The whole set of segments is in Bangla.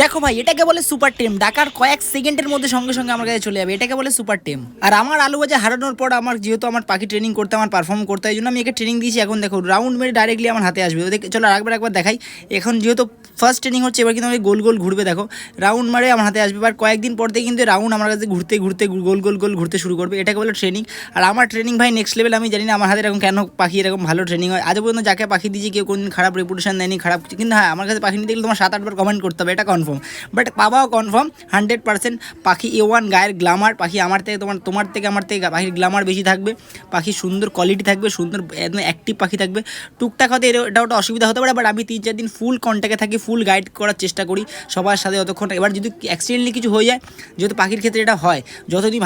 দেখো ভাই, এটাকে বলে সুপার টেম। ডাকার কয়েক সেকেন্ডের মধ্যে সঙ্গে সঙ্গে আমার কাছে চলে যাবে, এটাকে বলে সুপার টেম। আর আমার আলু ভাজা হারানোর পর আমার যেহেতু আমার পাখি ট্রেনিং করতে, আমার পারফর্ম করতে, এই জন্য আমি একে ট্রেনিং দিয়েছি। এখন দেখো রাউন্ড মেরে ডাইরেক্টলি আমার হাতে আসবে। ওদের চলো একবার দেখাই। এখন যেহেতু ফার্স্ট ট্রেনিং হচ্ছে, এবার কিন্তু আমি গোল গোল ঘুরবে। দেখো রাউন্ড মারে আমার হাতে আসবে। এবার কয়েকদিন পর থেকে কিন্তু রাউন্ড আমার কাছে ঘুরতে ঘুরতে গোল গোল গোল ঘুরতে শুরু করবে। এটাকে বলে ট্রেনিং। আর আমার ট্রেনিং ভাই নেক্সট লেভেল। আমি জানি না আমার হাতে এরকম কেন পাখি এরকম ভালো ট্রেনিং হয়। আজ পর্যন্ত যাকে পাখি দিয়েছি কেউ কোনদিন খারাপ রেপুটেশন দেয়নি, খারাপ। কিন্তু হ্যাঁ, আমার কাছে পাখি নিতে গেলে তোমার 7-8 বার কমেন্ট করতে হবে, এটা কনফার্ম। But পাবাও confirm 100%। পাখি A1 গায়ের গ্লামার। পাখি আমার থেকে তোমার থেকে আমার থেকে পাখির গ্লামার বেশি থাকবে। পাখি সুন্দর কোয়ালিটি থাকবে, সুন্দর একদম অ্যাক্টিভ পাখি থাকবে। টুকটাক হয়তো এটা ওটা অসুবিধা হতে পারে, বাট আমি 3-4 দিন ফুল কন্ট্যাক্টে থাকি, ফুল গাইড করার চেষ্টা করি সবার সাথে অতক্ষণ। এবার যদি অ্যাক্সিডেন্টলি কিছু হয়ে যায়, যেহেতু পাখির ক্ষেত্রে এটা হয়, যতদিন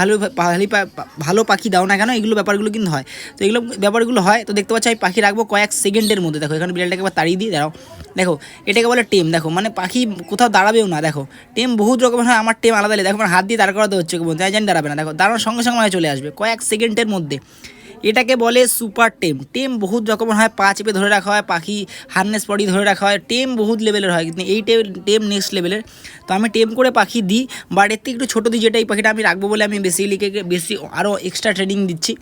ভালো পাখি দাও না কেন, এগুলো ব্যাপারগুলো কিন্তু হয়। তো এগুলো ব্যাপারগুলো হয়। তো দেখতে পাচ্ছি আমি পাখি রাখবো কয়েক সেকেন্ডের মধ্যে। দেখো এখানে বিড়ালটাকে একবার তাড়িয়ে দিই, দাঁড়াও। দেখো এটাকে বলে টেম। দেখো মানে পাখি কোথাও দাঁড়াবেও না। দেখো টেম বহুত রকমের হয়, আমার টেম আলাদা। দেখো আমার হাত দিয়ে দাঁড় করাতে হচ্ছে, তাই জানি দাঁড়াবে না। দেখো দাঁড়ানোর সঙ্গে সঙ্গে মানে চলে আসবে কয়েক সেকেন্ডের মধ্যে। এটাকে বলে সুপার টেম। টেম বহুত রকমের হয়, পা চেপে ধরে রাখা হয়, পাখি হারনেস পরি ধরে রাখা হয়। টেম বহুত লেভেলের হয়, কিন্তু এই টেম নেক্সট লেভেলের। তো আমি টেম করে পাখি দিই, বাট এর থেকে একটু ছোটো দিই, যেটা এই পাখিটা আমি রাখবো বলে আমি বেশি আরও এক্সট্রা ট্রেনিং দিচ্ছি।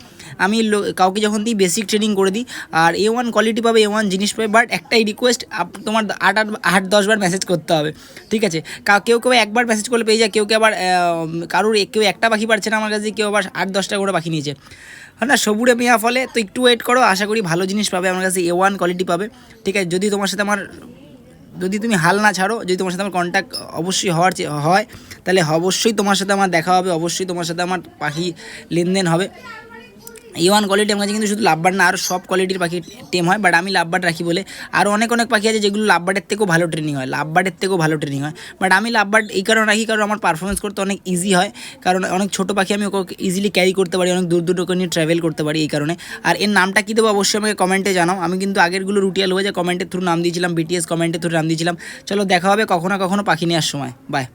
আমি কাউকে যখন দিই বেসিক ট্রেনিং করে দিই। আর A1 কোয়ালিটি পাবে, A1 জিনিস পাবে। বাট একটাই রিকোয়েস্ট, তোমার 8-10 বার মেসেজ করতে হবে, ঠিক আছে? কেউ একবার মেসেজ করলে পেয়ে যায়, কেউ আবার কেউ একটা পাখি পারছে না আমার কাছে, কেউ আবার 8-10টা করে পাখি নিয়েছে। হ্যাঁ না, সবুরে মিয়া ফলে। তো একটু ওয়েট করো, আশা করি ভালো জিনিস পাবে আমার কাছে, A1 কোয়ালিটি পাবে, ঠিক আছে? যদি তুমি হাল না ছাড়ো, যদি তোমার সাথে আমার কন্ট্যাক্ট অবশ্যই হয়, তাহলে অবশ্যই তোমার সাথে আমার দেখা হবে, অবশ্যই তোমার সাথে আমার পাখি লেনদেন হবে। A1 কোয়ালিটি আমার কাছে কিন্তু শুধু লাভবার্ড না, আরও সব কোয়ালিটির পাখি টেম হয়, বাট আমি লাভবার্ড রাখি বলে। আরও অনেক পাখি আছে যেগুলো লাভবার্ডের থেকেও ভালো ট্রেনিং হয়, বাট আমি লাভবার্ড এই কারণে রাখি, কারণ আমার পারফরমেন্স করতে অনেক ইজি হয়। কারণ অনেক ছোটো পাখি আমি ওকে ইজিলি ক্যারি করতে পারি, অনেক দূর ওকে নিয়ে ট্রাভেল করতে পারি এই কারণে। আর এর নামটা কী দেবো অবশ্যই আমাকে কমেন্টে জানাও। আমি কিন্তু আগেরগুলো রুটিয়াল হয়ে যায় কমেন্টের থ্রু নাম দিয়েছিলাম, BTS কমেন্টের থ্রু নাম দিয়েছিলাম। চলো দেখা হবে কখনো পাখি নেওয়ার সময়। বাই।